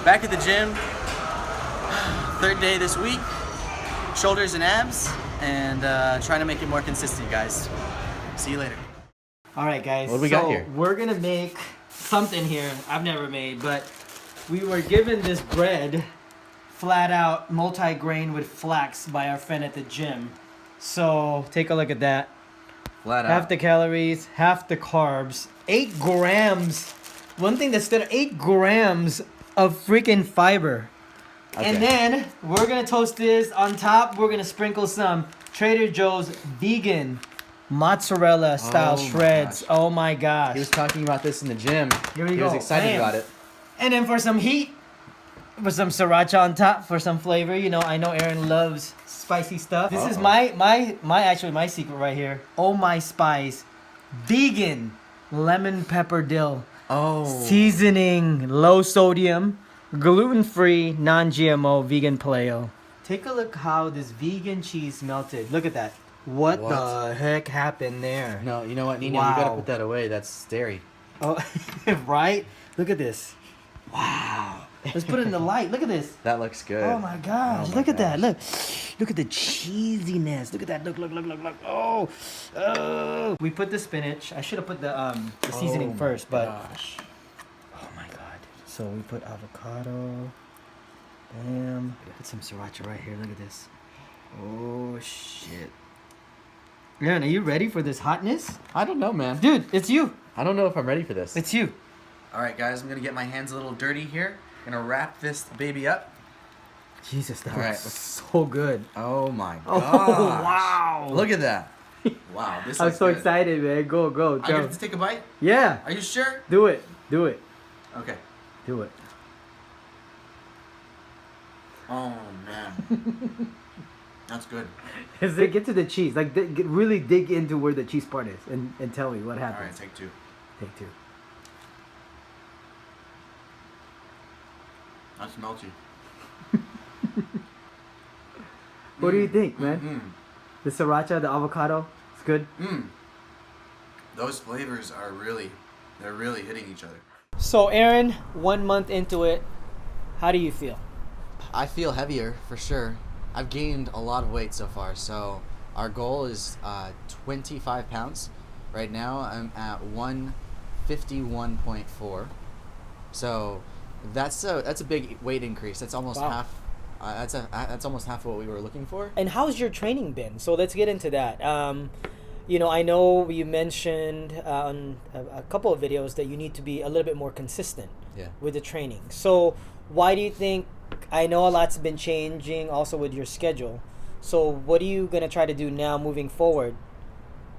Back at the gym, third day this week, shoulders and abs, and trying to make it more consistent, guys. See you later. All right, guys. What do we got here? We're gonna make something here I've never made, but we were given this bread, flat out multi-grain with flax by our friend at the gym. So take a look at that. Flat out. Half the calories, half the carbs, 8 grams. One thing that stood out, 8 grams of freaking fiber. Okay. And then we're gonna toast this. On top, we're gonna sprinkle some Trader Joe's vegan mozzarella style shreds. gosh. Oh my gosh. He was talking about this in the gym. Here we He go. was excited Bam. about it. And then for some heat, with some sriracha on top for some flavor. You know, I know Aaron loves spicy stuff. This is my secret right here. Oh My Spice vegan lemon pepper dill. Oh. Seasoning, low sodium, gluten-free, non-GMO, vegan paleo. Take a look how this vegan cheese melted. Look at that. What the heck happened there? No, you know what, Nino? Wow. You gotta put that away. That's dairy. Oh, right? Look at this. Wow. Let's put it in the light. Look at this. That looks good. Oh my gosh. Oh my Look at that. gosh. Look at the cheesiness. Look at that. Look. Oh. We put the spinach. I should have put the seasoning my first, but gosh. oh my god. So we put avocado. Bam. Put some sriracha right here. Look at this. Oh shit. Aaron, are you ready for this hotness? I don't know, man. Dude, it's you. I don't know if I'm ready for this. It's you. All right, guys, I'm gonna get my hands a little dirty here. Gonna wrap this baby up. Jesus, that All right. was so good. Oh my Oh, gosh. wow. Look at that. Wow, this I'm looks so good. excited, man. Go, I jump. get to take a bite? Yeah. Are you sure? Do it. Okay. Do it. Oh man, that's good. Get to the cheese. Like, really dig into where the cheese part is and tell me what All right, happens. take 2. Take 2. That's melty. What do you think, man? Mm. The sriracha, the avocado, it's good. Those flavors are they're really hitting each other. So, Aaron, 1 month into it, how do you feel? I feel heavier for sure. I've gained a lot of weight so far. So our goal is 25 pounds. Right now I'm at 151.4. So that's a big weight increase. That's almost half. That's almost half of what we were looking for. And how's your training been? So let's get into that. You know, I know you mentioned on a couple of videos that you need to be a little bit more consistent with the training. So why do you think, I know a lot's been changing also with your schedule. So what are you going to try to do now moving forward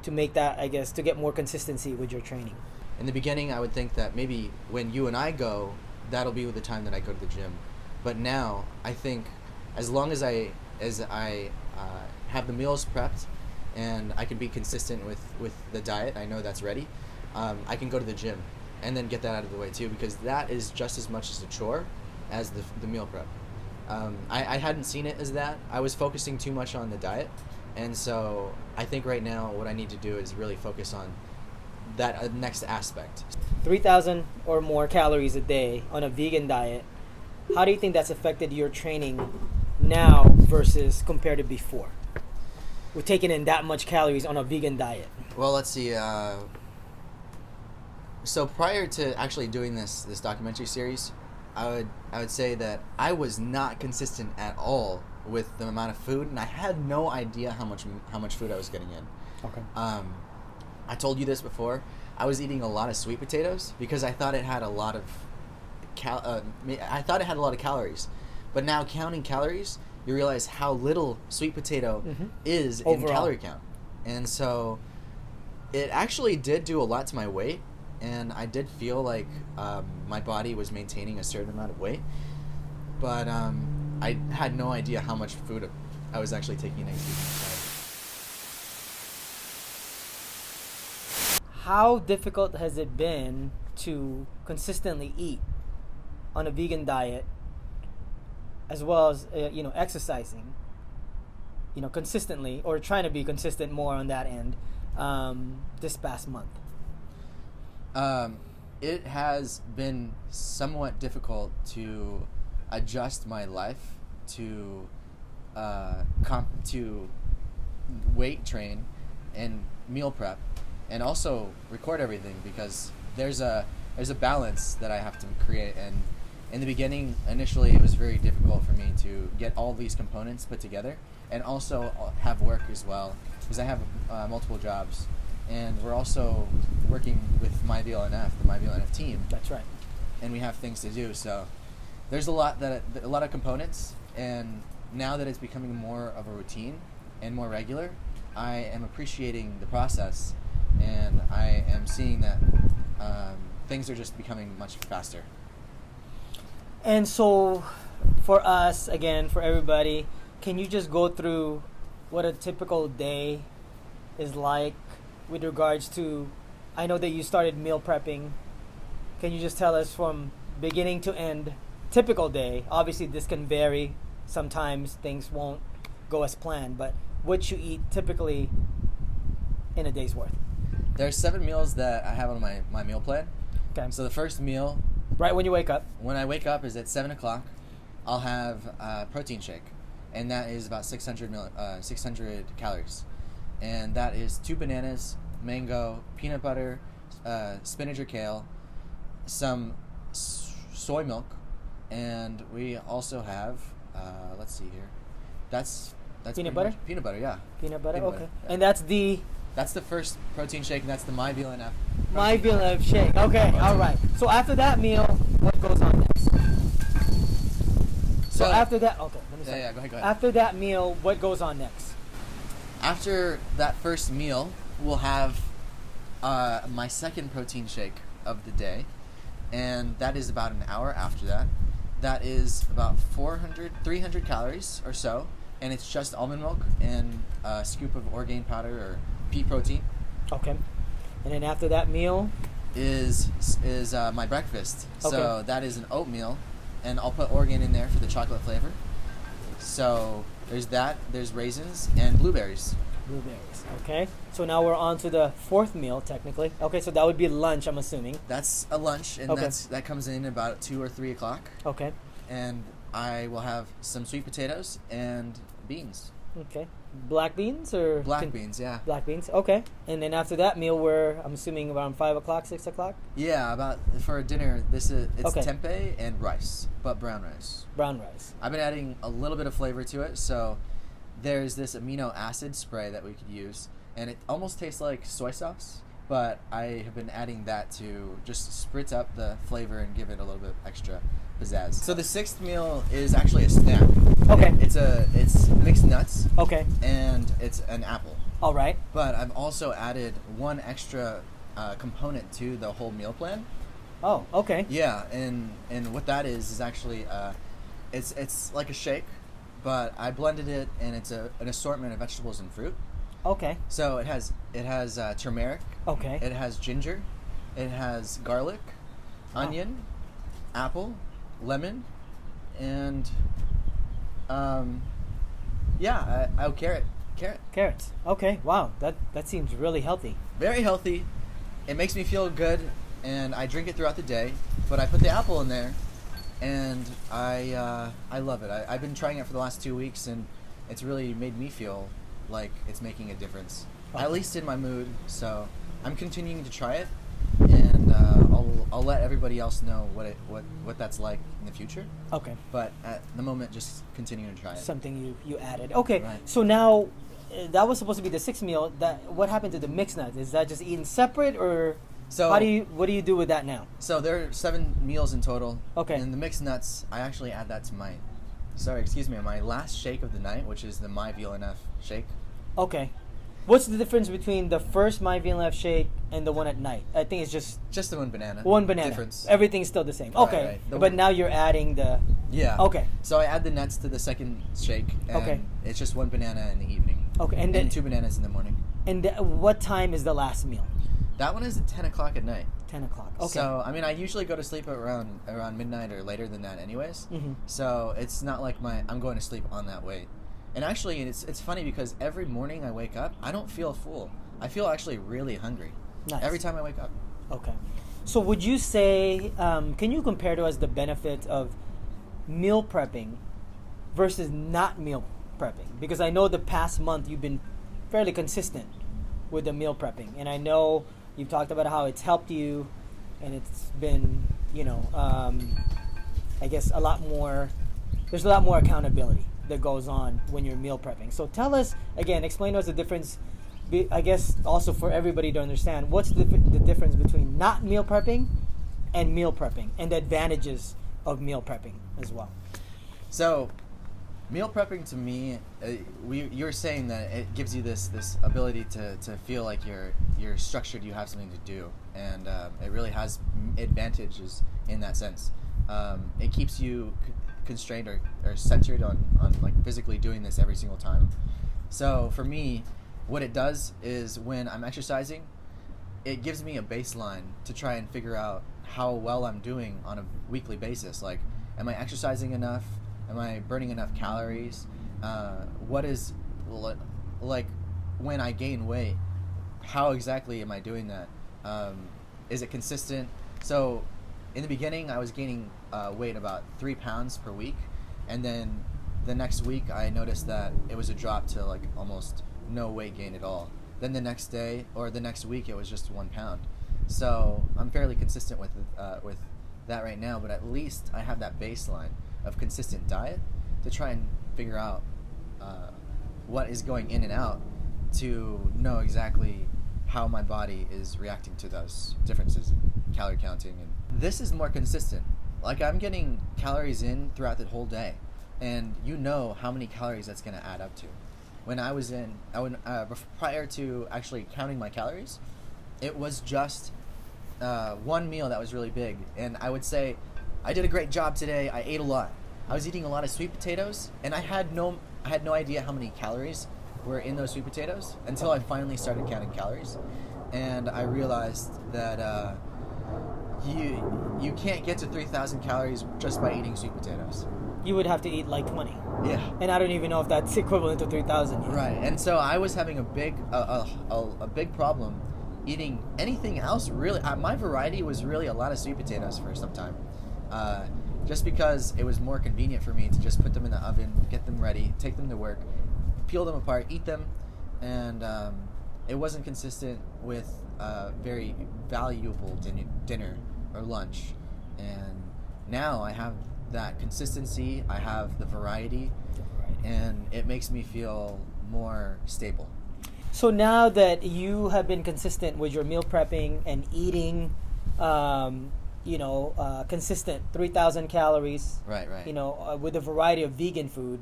to make that, I guess, to get more consistency with your training? In the beginning, I would think that maybe when you and I go, that'll be the time that I go to the gym. But now, I think as long as I have the meals prepped and I can be consistent with the diet, I know that's ready, I can go to the gym and then get that out of the way too, because that is just as much as a chore as the meal prep. I hadn't seen it as that. I was focusing too much on the diet, and so I think right now what I need to do is really focus on that next aspect. 3,000 or more calories a day on a vegan diet. How do you think that's affected your training now versus compared to before? We're taking in that much calories on a vegan diet. Well, let's see. So prior to actually doing this documentary series, I would say that I was not consistent at all with the amount of food, and I had no idea how much food I was getting in. Okay. I told you this before. I was eating a lot of sweet potatoes because I thought it had a lot of calories. But now counting calories, you realize how little sweet potato is Overall. in calorie count. And so it actually did do a lot to my weight, and I did feel like my body was maintaining a certain amount of weight. But I had no idea how much food I was actually taking in. How difficult has it been to consistently eat on a vegan diet, as well as exercising, consistently, or trying to be consistent more on that end, this past month? It has been somewhat difficult to adjust my life to to weight train and meal prep, and also record everything, because there's a balance that I have to create. And in the beginning, initially, it was very difficult for me to get all these components put together, and also have work as well, because I have multiple jobs, and we're also working with MyVLNF, the MyVLNF team. That's right. And we have things to do, so there's a lot of components. And now that it's becoming more of a routine and more regular, I am appreciating the process, and I am seeing that things are just becoming much faster. And so, for us, again, for everybody, can you just go through what a typical day is like with regards to, I know that you started meal prepping. Can you just tell us from beginning to end, typical day? Obviously, this can vary. Sometimes things won't go as planned, but what you eat typically in a day's worth? There's 7 meals that I have on my meal plan. Okay. So the first meal, right when you wake up? When I wake up, is at 7 o'clock. I'll have a protein shake, and that is about 600 calories. And that is 2 bananas, mango, peanut butter, spinach or kale, some soy milk, and we also have, let's see here, that's peanut butter? Peanut butter, yeah. Peanut butter, Peanut okay. butter, yeah. And that's the first protein shake, and that's the MyVLNF. MyVLNF shake. Okay, all right. So after that meal, what goes on next? So after that, okay, let me say. Yeah, go ahead. After that meal, what goes on next? After that first meal, we'll have my second protein shake of the day, and that is about an hour after that. That is about 300 calories or so, and it's just almond milk and a scoop of Orgain powder or pea protein. Okay. And then after that meal is my breakfast. Okay. So that is an oatmeal, and I'll put Orgain in there for the chocolate flavor. So there's that. There's raisins and blueberries. Blueberries. Okay. So now we're on to the fourth meal, technically. Okay, so that would be lunch, I'm assuming. That's a lunch, and Okay. that comes in about 2 or 3 o'clock. Okay. And I will have some sweet potatoes and beans. Okay. Black beans or Black beans, yeah. Black beans. Okay. And then after that meal, we're, I'm assuming, around 5 o'clock, 6 o'clock. Yeah, about for dinner. It's Okay. tempeh and rice, but brown rice. Brown rice. I've been adding a little bit of flavor to it, so there's this amino acid spray that we could use, and it almost tastes like soy sauce, but I have been adding that to just spritz up the flavor and give it a little bit extra pizzazz. So the sixth meal is actually a snack. Okay. It's mixed nuts. Okay. And it's an apple. All right. But I've also added one extra component to the whole meal plan. Oh, okay. Yeah, and what that is actually it's like a shake, but I blended it, and it's an assortment of vegetables and fruit. Okay. So it has turmeric. Okay. It has ginger. It has garlic, onion, apple, lemon, and carrots. Okay. Wow. That seems really healthy. Very healthy. It makes me feel good, and I drink it throughout the day. But I put the apple in there, and I love it. I've been trying it for the last 2 weeks, and it's really made me feel like it's making a difference, at least in my mood. So I'm continuing to try it, and I'll let everybody else know what that's like in the future. Okay. But at the moment, just continuing to try it. Something you added. Okay. Right. So now that was supposed to be the sixth meal. What happened to the mixed nuts? Is that just eaten separate, or So what do you do with that now? So there are 7 meals in total. Okay. And the mixed nuts, I actually add that to my last shake of the night, which is the MyVLNF shake. Okay. What's the difference between the first MyVLNF shake and the one at night? I think it's just the one banana. one banana. Difference. Everything's still the same. Right, Okay. right. But now you're adding the... Yeah. Okay. So I add the nuts to the second shake, and Okay. it's just 1 banana in the evening. Okay. And then 2 bananas in the morning. And what time is the last meal? That one is at 10 o'clock at night. 10 o'clock. Okay. So, I mean, I usually go to sleep around midnight or later than that anyways. Mm-hmm. So it's not like I'm going to sleep on that weight. And actually, it's funny because every morning I wake up, I don't feel full. I feel actually really hungry. Nice. Every time I wake up. Okay. So would you say, can you compare to us the benefit of meal prepping versus not meal prepping? Because I know the past month you've been fairly consistent with the meal prepping, and I know you've talked about how it's helped you, and it's been, I guess there's a lot more accountability that goes on when you're meal prepping. So tell us, again, explain to us the difference, I guess also for everybody to understand, what's the difference between not meal prepping and meal prepping, and the advantages of meal prepping as well. So, meal prepping to me, you're saying that it gives you this ability to feel like you're structured, you have something to do, and it really has advantages in that sense. It keeps you constrained or centered on like physically doing this every single time. So for me, what it does is when I'm exercising, it gives me a baseline to try and figure out how well I'm doing on a weekly basis. Like, am I exercising enough? Am I burning enough calories? What is, like, when I gain weight, how exactly am I doing that? Is it consistent? So in the beginning, I was gaining weight about 3 pounds per week. And then the next week, I noticed that it was a drop to like almost no weight gain at all. Then the next day or the next week, it was just 1 pound. So I'm fairly consistent with that right now, but at least I have that baseline of consistent diet to try and figure out what is going in and out to know exactly how my body is reacting to those differences in calorie counting. And this is more consistent. Like, I'm getting calories in throughout the whole day, and you know how many calories that's going to add up to. When I was prior to actually counting my calories, it was just one meal that was really big, and I would say, I did a great job today. I ate a lot. I was eating a lot of sweet potatoes, and I had no idea how many calories were in those sweet potatoes until I finally started counting calories, and I realized that you can't get to 3,000 calories just by eating sweet potatoes. You would have to eat like 20. Yeah. And I don't even know if that's equivalent to 3,000 yet. Right, and so I was having a big problem eating anything else. Really, my variety was really a lot of sweet potatoes for some time. Just because it was more convenient for me to just put them in the oven, get them ready, take them to work, peel them apart, eat them, and it wasn't consistent with very valuable dinner or lunch. And now I have that consistency, I have the variety, and it makes me feel more stable. So now that you have been consistent with your meal prepping and eating, consistent 3,000 calories, right, with a variety of vegan food,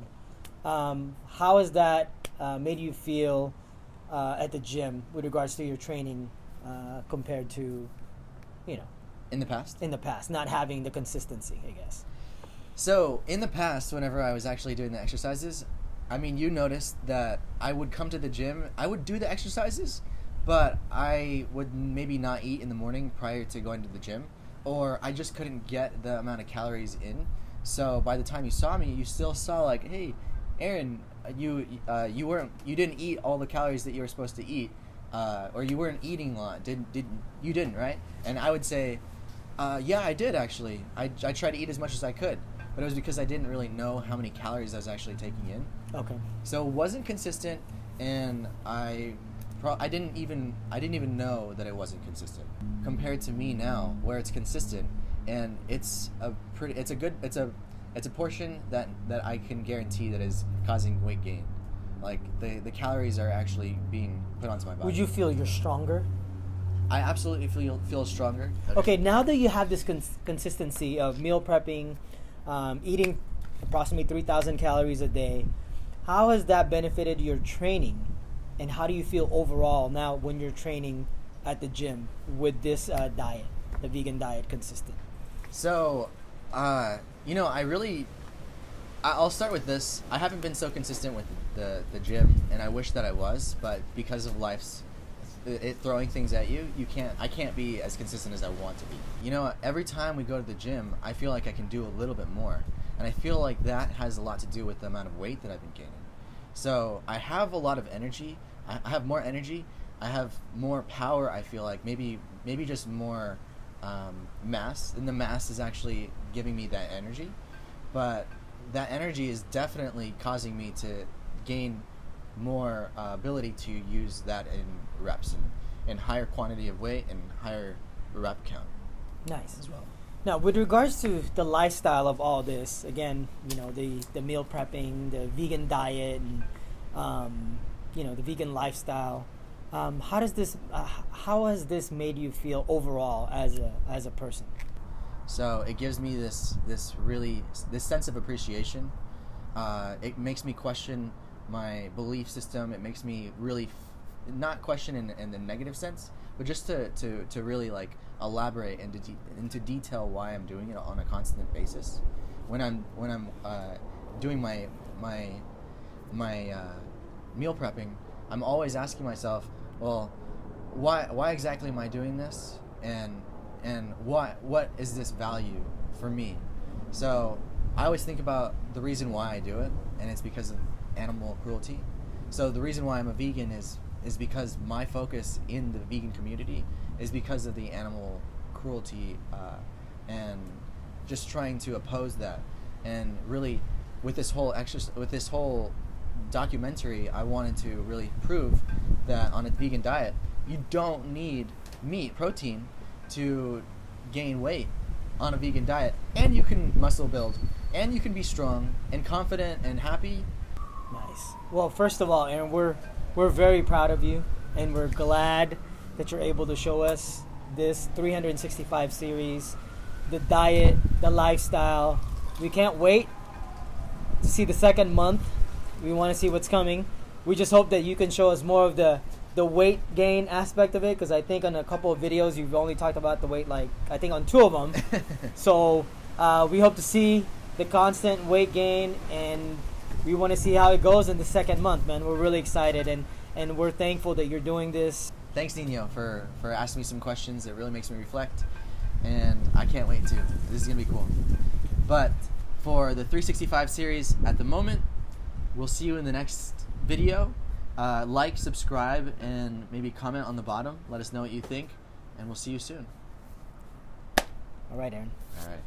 how has that made you feel at the gym with regards to your training compared to, in the past? In the past, not having the consistency, I guess. So in the past, whenever I was actually doing the exercises, I mean, you noticed that I would come to the gym, I would do the exercises, but I would maybe not eat in the morning prior to going to the gym, or I just couldn't get the amount of calories in. So by the time you saw me, you still saw like, hey, Aaron, you didn't eat all the calories that you were supposed to eat, or you weren't eating a lot. You didn't, right? And I would say, yeah, I did actually. I tried to eat as much as I could, but it was because I didn't really know how many calories I was actually taking in. Okay. So it wasn't consistent, and I didn't even know that it wasn't consistent. Compared to me now, where it's consistent, and it's a portion that I can guarantee that is causing weight gain. Like the calories are actually being put onto my body. Would you feel you're stronger? I absolutely feel stronger. Okay, now that you have this consistency of meal prepping, eating approximately 3,000 calories a day, how has that benefited your training? And how do you feel overall now when you're training at the gym with this diet, the vegan diet, consistent? So, I'll start with this. I haven't been so consistent with the gym, and I wish that I was, but because of life's throwing things at you, I can't be as consistent as I want to be. Every time we go to the gym, I feel like I can do a little bit more, and I feel like that has a lot to do with the amount of weight that I've been gaining. So I have a lot of energy. I have more energy. I have more power. I feel like maybe just more mass, and the mass is actually giving me that energy. but that energy is definitely causing me to gain more ability to use that in reps and higher quantity of weight and higher rep count. Nice. As well. Now, with regards to the lifestyle of all this, again, you know, the meal prepping, the vegan diet, and you know, the vegan lifestyle. How has this made you feel overall as a person? So it gives me this sense of appreciation. It makes me question my belief system. It makes me really not question in the negative sense, but just to really like elaborate into detail why I'm doing it on a constant basis. When I'm doing my meal prepping, I'm always asking myself, well, why exactly am I doing this, and what is this value for me? So I always think about the reason why I do it, and it's because of animal cruelty. So the reason why I'm a vegan is because my focus in the vegan community is because of the animal cruelty, and just trying to oppose that. And really, with this whole documentary, I wanted to really prove that on a vegan diet, you don't need protein to gain weight on a vegan diet, and you can muscle build, and you can be strong and confident and happy. Nice. Well, first of all, Aaron, we're very proud of you, and we're glad that you're able to show us this 365 series, the diet, the lifestyle. We can't wait to see the second month. We want to see what's coming. We just hope that you can show us more of the weight gain aspect of it, because I think on a couple of videos you've only talked about the weight, like I think on 2 of them. So we hope to see the constant weight gain, and we want to see how it goes in the second month, man. We're really excited, and we're thankful that you're doing this. Thanks, Nino, for asking me some questions. It really makes me reflect, and I can't wait to. This is going to be cool. But for the 365 series at the moment, we'll see you in the next video. Like, subscribe, and maybe comment on the bottom. Let us know what you think, and we'll see you soon. All right, Aaron. All right.